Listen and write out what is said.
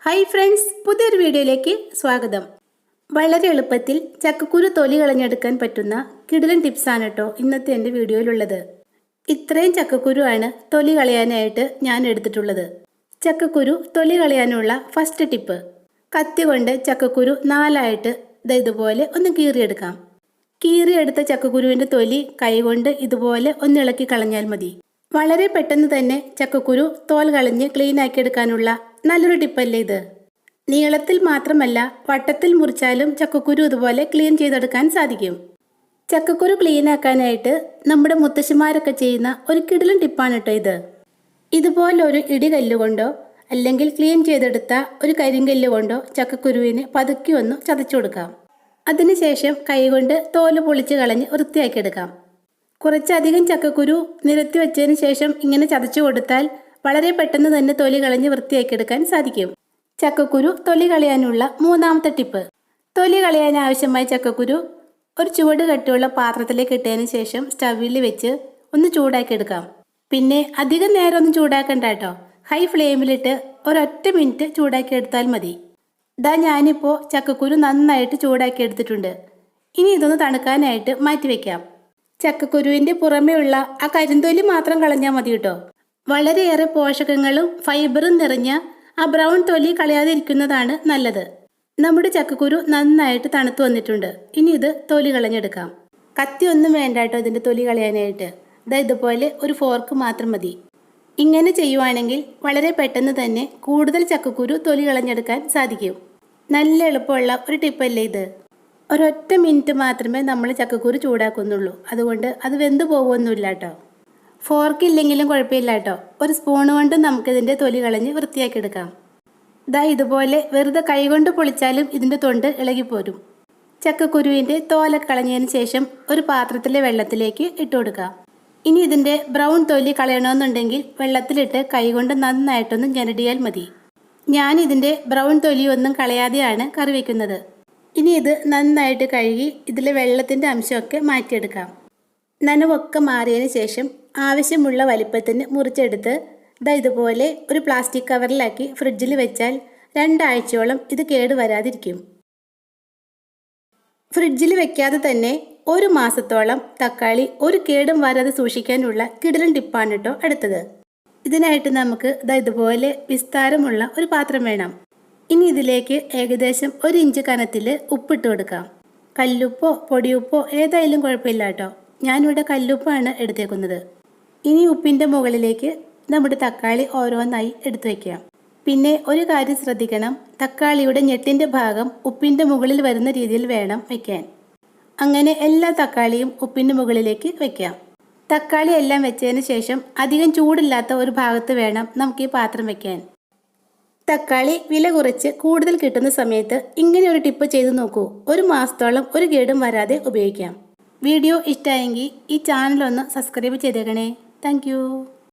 Hi friends, പുതിയൊരു വീഡിയോയിലേക്ക് സ്വാഗതം. വളരെ എളുപ്പത്തിൽ ചക്കക്കുരു തൊലി കളഞ്ഞെടുക്കാൻ പറ്റുന്ന കിടിലൻ ടിപ്സാണ് കേട്ടോ ഇന്നത്തെ എൻ്റെ വീഡിയോയിലുള്ളത്. ഇത്രയും ചക്കക്കുരു ആണ് തൊലി കളയാനായിട്ട് ഞാൻ എടുത്തിട്ടുള്ളത്. ചക്കക്കുരു തൊലി കളയാനുള്ള ഫസ്റ്റ് ടിപ്പ്, കത്തി കൊണ്ട് ചക്കക്കുരു നാലായിട്ട് ഇതുപോലെ ഒന്ന് കീറിയെടുക്കാം. കീറിയെടുത്ത ചക്കക്കുരുവിൻ്റെ തൊലി കൈകൊണ്ട് ഇതുപോലെ ഒന്ന് ഇളക്കി കളഞ്ഞാൽ മതി. വളരെ പെട്ടെന്ന് തന്നെ ചക്കക്കുരു തോൽ കളഞ്ഞ് ക്ലീൻ ആക്കി എടുക്കാനുള്ള നല്ലൊരു ടിപ്പല്ലേ ഇത്. നീളത്തിൽ മാത്രമല്ല വട്ടത്തിൽ മുറിച്ചാലും ചക്കക്കുരു ഇതുപോലെ ക്ലീൻ ചെയ്തെടുക്കാൻ സാധിക്കും. ചക്കക്കുരു ക്ലീൻ ആക്കാനായിട്ട് നമ്മുടെ മുത്തശ്ശിമാരൊക്കെ ചെയ്യുന്ന ഒരു കിടിലൻ ടിപ്പാണ് കേട്ടോ ഇത്. ഇതുപോലെ ഒരു ഇടികല്ലുകൊണ്ടോ അല്ലെങ്കിൽ ക്ലീൻ ചെയ്തെടുത്ത ഒരു കരിങ്കല്ല് കൊണ്ടോ ചക്കക്കുരുവിന് പതുക്കി ഒന്ന് ചതച്ചു കൊടുക്കാം. അതിനുശേഷം കൈകൊണ്ട് തോല് പൊളിച്ച് കളഞ്ഞ് വൃത്തിയാക്കിയെടുക്കാം. കുറച്ചധികം ചക്കക്കുരു നിരത്തി വെച്ചതിന് ശേഷം ഇങ്ങനെ ചതച്ചു കൊടുത്താൽ വളരെ പെട്ടെന്ന് തന്നെ തൊലി കളഞ്ഞ് വൃത്തിയാക്കിയെടുക്കാൻ സാധിക്കും. ചക്കക്കുരു തൊലി കളയാനുള്ള മൂന്നാമത്തെ ടിപ്പ്, തൊലി കളയാൻ ആവശ്യമായ ചക്കക്കുരു ഒരു ചുവട് കട്ടിയുള്ള പാത്രത്തിലേക്ക് ഇട്ടതിന് ശേഷം സ്റ്റവിൽ വെച്ച് ഒന്ന് ചൂടാക്കിയെടുക്കാം. പിന്നെ അധികം നേരം ഒന്നും ചൂടാക്കണ്ട കേട്ടോ, ഹൈ ഫ്ലെയിമിലിട്ട് ഒരൊറ്റ മിനിറ്റ് ചൂടാക്കിയെടുത്താൽ മതി. ഞാനിപ്പോൾ ചക്കക്കുരു നന്നായിട്ട് ചൂടാക്കിയെടുത്തിട്ടുണ്ട്. ഇനി ഇതൊന്ന് തണുക്കാനായിട്ട് മാറ്റിവെക്കാം. ചക്കക്കുരുവിൻ്റെ പുറമേ ഉള്ള ആ കരിന്തൊലി മാത്രം കളഞ്ഞാൽ മതി കേട്ടോ. വളരെയേറെ പോഷകങ്ങളും ഫൈബറും നിറഞ്ഞ ആ ബ്രൗൺ തൊലി കളയാതിരിക്കുന്നതാണ് നല്ലത്. നമ്മുടെ ചക്കക്കുരു നന്നായിട്ട് തണുത്ത് വന്നിട്ടുണ്ട്. ഇനി ഇത് തൊലി കളഞ്ഞെടുക്കാം. കത്തി ഒന്നും വേണ്ട കേട്ടോ ഇതിൻ്റെ തൊലി കളയാനായിട്ട്. ഇതുപോലെ ഒരു ഫോർക്ക് മാത്രം മതി. ഇങ്ങനെ ചെയ്യുവാണെങ്കിൽ വളരെ പെട്ടെന്ന് തന്നെ കൂടുതൽ ചക്കക്കുരു തൊലി കളഞ്ഞെടുക്കാൻ സാധിക്കും. നല്ല എളുപ്പമുള്ള ഒരു ടിപ്പല്ലേ ഇത്. ഒരൊറ്റ മിനിറ്റ് മാത്രമേ നമ്മൾ ചക്കക്കുരു ചൂടാക്കുന്നുള്ളൂ, അതുകൊണ്ട് അത് വെന്ത് പോകുമൊന്നുമില്ല കേട്ടോ. ഫോർക്ക് ഇല്ലെങ്കിലും കുഴപ്പമില്ല കേട്ടോ, ഒരു സ്പൂൺ കൊണ്ട് നമുക്കിതിൻ്റെ തൊലി കളഞ്ഞ് വൃത്തിയാക്കിയെടുക്കാം. ഇതുപോലെ വെറുതെ കൈകൊണ്ട് പൊളിച്ചാലും ഇതിൻ്റെ തൊണ്ട് ഇളകിപ്പോരും. ചക്കക്കുരുവിൻ്റെ തോലൊക്കെ കളഞ്ഞതിന് ശേഷം ഒരു പാത്രത്തിലെ വെള്ളത്തിലേക്ക് ഇട്ട് കൊടുക്കാം. ഇനി ഇതിൻ്റെ ബ്രൗൺ തൊലി കളയണമെന്നുണ്ടെങ്കിൽ വെള്ളത്തിലിട്ട് കൈകൊണ്ട് നന്നായിട്ടൊന്ന് ഞെരടിയാൽ മതി. ഞാൻ ഇതിൻ്റെ ബ്രൗൺ തൊലിയൊന്നും കളയാതെയാണ് കറി വയ്ക്കുന്നത്. ഇനി ഇത് നന്നായിട്ട് കഴുകി ഇതിലെ വെള്ളത്തിൻ്റെ അംശമൊക്കെ മാറ്റിയെടുക്കാം. നനവൊക്കെ മാറിയതിന് ശേഷം ആവശ്യമുള്ള വലിപ്പത്തിന് മുറിച്ചെടുത്ത് ഇതുപോലെ ഒരു പ്ലാസ്റ്റിക് കവറിലാക്കി ഫ്രിഡ്ജിൽ വെച്ചാൽ 2 ആഴ്ചയോളം ഇത് കേടുവരാതിരിക്കും. ഫ്രിഡ്ജിൽ വെക്കാതെ തന്നെ 1 മാസത്തോളം തക്കാളി ഒരു കേടും വരാതെ സൂക്ഷിക്കാനുള്ള കിടിലൻ ടിപ്പാണ് കേട്ടോ അടുത്തത്. ഇതിനായിട്ട് നമുക്ക് ഇതുപോലെ വിസ്താരമുള്ള ഒരു പാത്രം വേണം. ഇനി ഇതിലേക്ക് ഏകദേശം 1 ഇഞ്ച് കനത്തിൽ ഉപ്പിട്ട് കൊടുക്കാം. കല്ലുപ്പോ പൊടിയുപ്പോ ഏതായാലും കുഴപ്പമില്ല കേട്ടോ, ഞാനിവിടെ കല്ലുപ്പാണ് എടുത്തേക്കുന്നത്. ഇനി ഉപ്പിൻ്റെ മുകളിലേക്ക് നമ്മുടെ തക്കാളി ഓരോന്നായി എടുത്തു വയ്ക്കാം. പിന്നെ ഒരു കാര്യം ശ്രദ്ധിക്കണം, തക്കാളിയുടെ ഞെട്ടിൻ്റെ ഭാഗം ഉപ്പിൻ്റെ മുകളിൽ വരുന്ന രീതിയിൽ വേണം വയ്ക്കാൻ. അങ്ങനെ എല്ലാ തക്കാളിയും ഉപ്പിൻ്റെ മുകളിലേക്ക് വയ്ക്കാം. തക്കാളി എല്ലാം വെച്ചതിന് ശേഷം അധികം ചൂടില്ലാത്ത ഒരു ഭാഗത്ത് വേണം നമുക്ക് ഈ പാത്രം വയ്ക്കാൻ. തക്കാളി വില കുറച്ച് കൂടുതൽ കിട്ടുന്ന സമയത്ത് ഇങ്ങനെ ഒരു ടിപ്പ് ചെയ്ത് നോക്കൂ. 1 മാസത്തോളം ഒരു കേടും വരാതെ ഉപയോഗിക്കാം. വീഡിയോ ഇഷ്ടമായെങ്കിൽ ഈ ചാനലൊന്ന് സബ്സ്ക്രൈബ് ചെയ്തേക്കണേ. താങ്ക്